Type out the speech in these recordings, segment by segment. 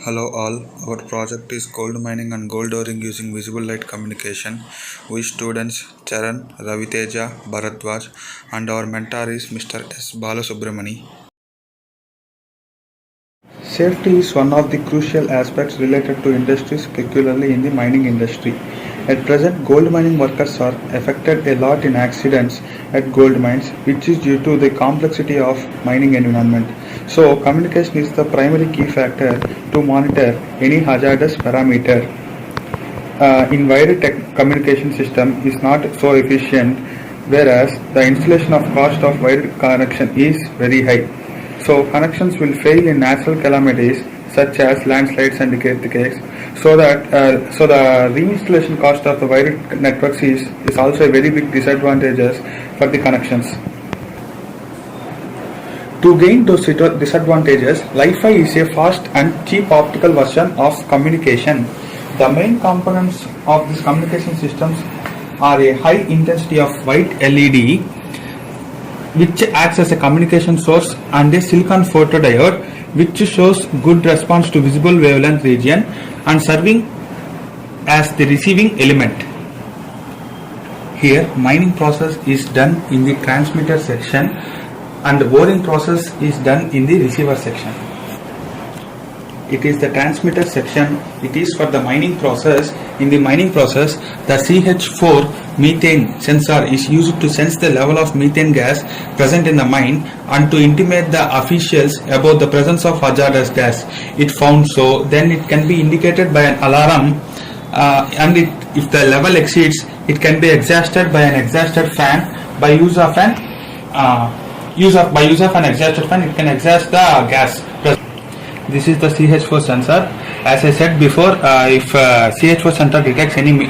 Hello all, our project is gold mining and gold oring using visible light communication. We students Charan, Raviteja, Bharadwaj and our mentor is Mr. S. Balasubramani. Safety is one of the crucial aspects related to industries, particularly in the mining industry. At present, gold mining workers are affected a lot in accidents at gold mines, which is due to the complexity of mining environment. So, communication is the primary key factor to monitor any hazardous parameter. In wired communication system is not so efficient, whereas the installation of cost of wired connection is very high. So connections will fail in natural calamities such as landslides and earthquakes. So the reinstallation cost of the wired networks is also a very big disadvantage for the connections. To gain those disadvantages, Li-Fi is a fast and cheap optical version of communication. The main components of these communication systems are a high intensity of white LED, which acts as a communication source, and a silicon photodiode, which shows good response to visible wavelength region and serving as the receiving element. Here, mining process is done in the transmitter section and the boring process is done in the receiver section. It is the transmitter section. It is for the mining process. In the mining process, the CH4 methane sensor is used to sense the level of methane gas present in the mine and to intimate the officials about the presence of hazardous gas. It found so, then it can be indicated by an alarm, and if the level exceeds, it can be exhausted by an exhausted fan. By use of an exhausted fan, it can exhaust the gas. This is the CH4 sensor. As I said before, if CH4 sensor detects any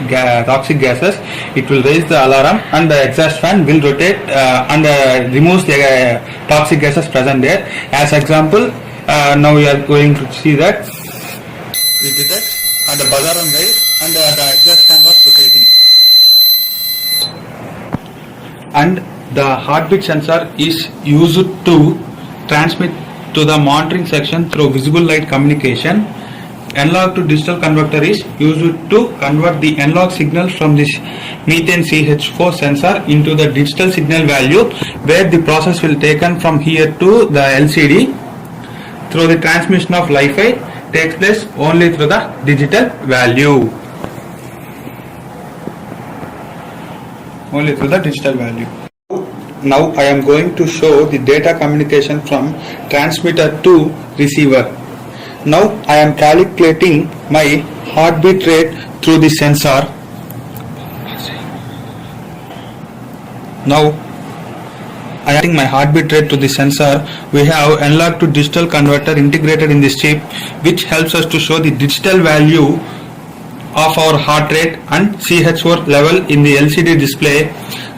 toxic gases, it will raise the alarm and the exhaust fan will rotate and removes the toxic gases present there. As example, now we are going to see that it detects and the buzzer on rise and the exhaust fan was rotating. And the heartbeat sensor is used to transmit to the monitoring section through visible light communication. Analog to digital converter is used to convert the analog signal from this methane CH4 sensor into the digital signal value, where the process will taken from here to the LCD. Through the transmission of Li-Fi takes place only through the digital value. Now I am going to show the data communication from transmitter to receiver. Now I am calculating my heartbeat rate through the sensor. Now I am adding my heartbeat rate to the sensor. We have analog to digital converter integrated in this chip, which helps us to show the digital value of our heart rate and CH4 level in the LCD display,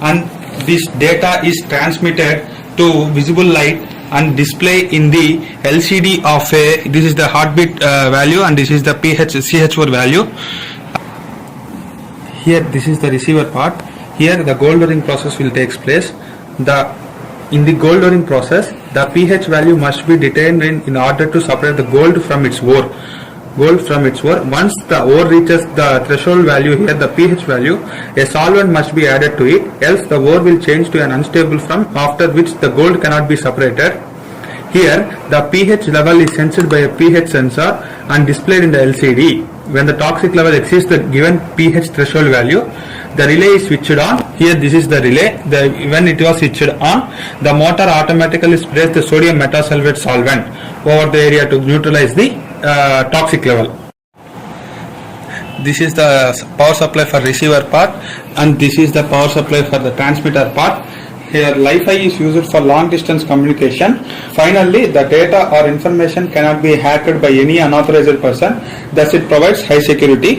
and this data is transmitted to visible light and display in the LCD of this is the heartbeat value and this is the CH4 value. Here this is the receiver part. Here the gold oring process will take place. In the gold oring process, the pH value must be determined in order to separate the gold from its ore. Once the ore reaches the threshold value, here the pH value, a solvent must be added to it, else the ore will change to an unstable form, after which the gold cannot be separated. Here the pH level is sensed by a pH sensor and displayed in the LCD. When the toxic level exceeds the given pH threshold value, the relay is switched on. Here this is the relay. When it was switched on, the motor automatically sprays the sodium metasulfate solvent over the area to neutralize the toxic level. This is the power supply for receiver part and this is the power supply for the transmitter part. Here Li-Fi is used for long distance communication. Finally, the data or information cannot be hacked by any unauthorized person, thus it provides high security.